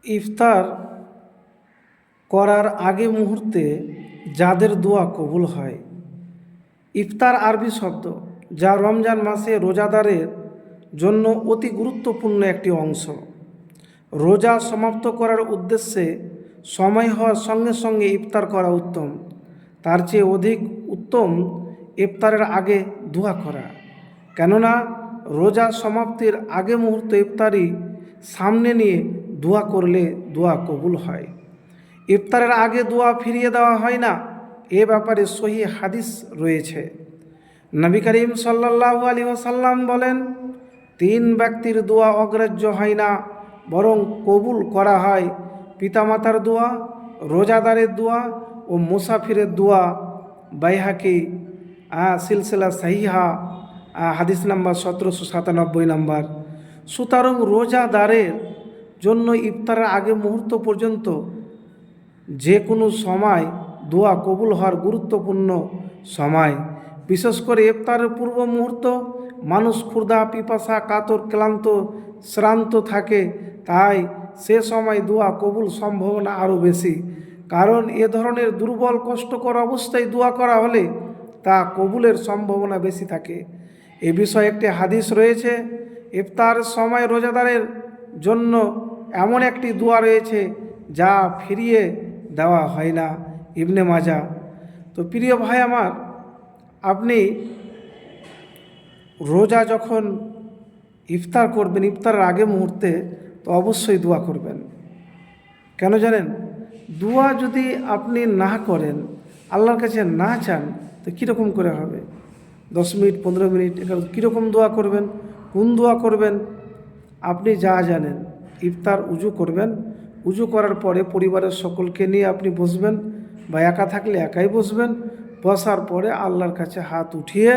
ইফতার করার আগে মুহূর্তে যাদের দোয়া কবুল হয়। ইফতার আরবি শব্দ, যা রমজান মাসে রোজাদারের জন্য অতি গুরুত্বপূর্ণ একটি অংশ। রোজা সমাপ্ত করার উদ্দেশ্যে সময় হওয়ার সঙ্গে সঙ্গে ইফতার করা উত্তম। তার চেয়ে অধিক উত্তম ইফতারের আগে দোয়া করা, কেননা রোজা সমাপ্তির আগে মুহূর্তে ইফতারি সামনে নিয়ে দোয়া করলে দোয়া কবুল হয়। ইফতারের আগে দোয়া ফিরিয়ে দেওয়া হয় না, এ ব্যাপারে সহিহ হাদিস রয়েছে। নবী করিম সাল্লাল্লাহু আলাইহি ওয়াসাল্লাম বলেন, 3 ব্যক্তির দোয়া অগ্রাহ্য হয় না, বরং কবুল করা হয়: পিতামাতার দোয়া, রোজাদারের দোয়া ও মুসাফিরের দোয়া। বাইহাকি সিলসিলা সাহিহা হাদিস নাম্বার 1797 নাম্বার। সুতরাং রোজাদারের জন্য ইফতারের আগে মুহূর্ত পর্যন্ত যে কোনো সময় দোয়া কবুল হওয়ার গুরুত্বপূর্ণ সময়। বিশেষ করে ইফতারের পূর্ব মুহূর্ত মানুষ ক্ষুধা, পিপাসা, কাতর, ক্লান্ত, শ্রান্ত থাকে, তাই সে সময় দোয়া কবুল সম্ভাবনা আরও বেশি। কারণ এ ধরনের দুর্বল, কষ্টকর অবস্থায় দোয়া করা হলে তা কবুলের সম্ভাবনা বেশি থাকে। এ বিষয়ে একটি হাদিস রয়েছে, ইফতার সময় রোজাদারের জন্য এমন একটি দোয়া রয়েছে যা ফিরিয়ে দেওয়া হয় না। ইবনে মাজা। তো প্রিয় ভাই আমার, আপনি রোজা যখন ইফতার করবেন, ইফতারের আগে মুহূর্তে তো অবশ্যই দোয়া করবেন। কেন জানেন? দোয়া যদি আপনি না করেন, আল্লাহর কাছে না চান, তো কীরকম করে হবে? 10 মিনিট, 15 মিনিট কীরকম দোয়া করবেন? কোন দোয়া করবেন? আপনি যা জানেন, ইফতার উজু করবেন, উজু করার পরে পরিবারের সকলকে নিয়ে আপনি বসবেন, বা একা থাকলে একাই বসবেন। বসার পরে আল্লাহর কাছে হাত উঠিয়ে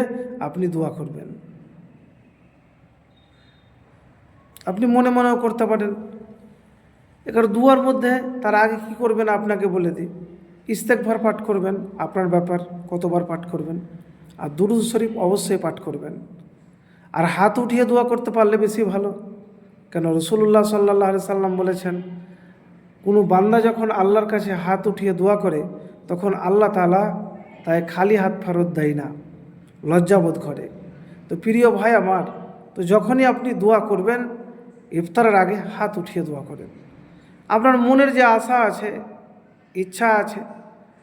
আপনি দোয়া করবেন। আপনি মনে মনেও করতে পারেন। এবার দুয়ার মধ্যে তার আগে কি করবেন আপনাকে বলে দিই। ইস্তেগফার পাঠ করবেন, আপনার ব্যাপার কতবার পাঠ করবেন। আর দুরূদ শরীফ অবশ্যই পাঠ করবেন। আর হাত উঠিয়ে দোয়া করতে পারলে বেশি ভালো, কেন রাসূলুল্লাহ সাল্লাল্লাহু আলাইহি সাল্লাম বলেছেন, কোনো বান্দা যখন আল্লাহর কাছে হাত উঠিয়ে দোয়া করে, তখন আল্লাহ তাআলা তাই খালি হাত ফেরত দেয় না, লজ্জাবোধ করে। তো প্রিয় ভাই আমার, তো যখনই আপনি দোয়া করবেন, ইফতারের আগে হাত উঠিয়ে দোয়া করেন। আপনার মনের যে আশা আছে, ইচ্ছা আছে,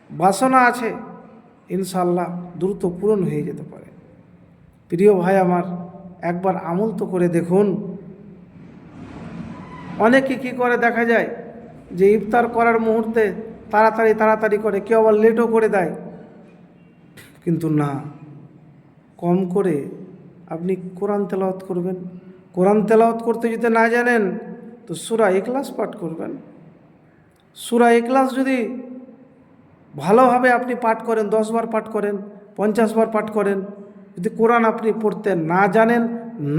বাসনা আছে, ইনশাআল্লাহ দ্রুত পূরণ হয়ে যেতে পারে। প্রিয় ভাই আমার, একবার আমল তো করে দেখুন। অনেকে কী করে দেখা যায় যে ইফতার করার মুহূর্তে তাড়াতাড়ি করে, কেউ আবার লেটও করে দেয়। কিন্তু না, কম করে আপনি কোরআন তেলাওয়াত করবেন। কোরআন তেলাওয়াত করতে যদি না জানেন, তো সূরা ইখলাস পাঠ করবেন। সূরা ইখলাস যদি ভালোভাবে আপনি পাঠ করেন, 10 বার পাঠ করেন, 50 বার পাঠ করেন, যদি কোরআন আপনি পড়তে না জানেন,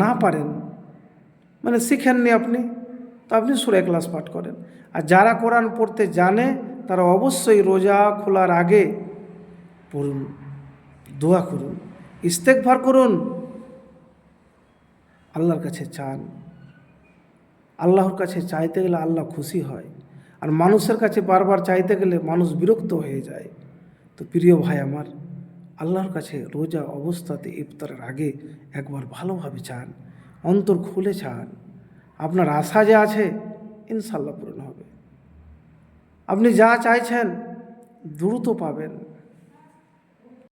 না পারেন, মানে শিখেননি আপনি, তো আপনি সূরা ইখলাস পাঠ করেন। আর যারা কোরআন পড়তে জানে, তারা অবশ্যই রোজা খোলার আগে পড়ুন, দোয়া করুন, ইস্তেগফার করুন, আল্লাহর কাছে চান। আল্লাহর কাছে চাইতে গেলে আল্লাহ খুশি হয়, আর মানুষের কাছে বারবার চাইতে গেলে মানুষ বিরক্ত হয়ে যায়। তো প্রিয় ভাই আমার, আল্লাহর কাছে রোজা অবস্থাতে ইফতারের আগে একবার ভালোভাবে চান, অন্তর খুলে চান। আপনার আশা যে আছে, ইনশাআল্লাহ পূরণ হবে। আপনি যা চাইছেন দ্রুত পাবেন।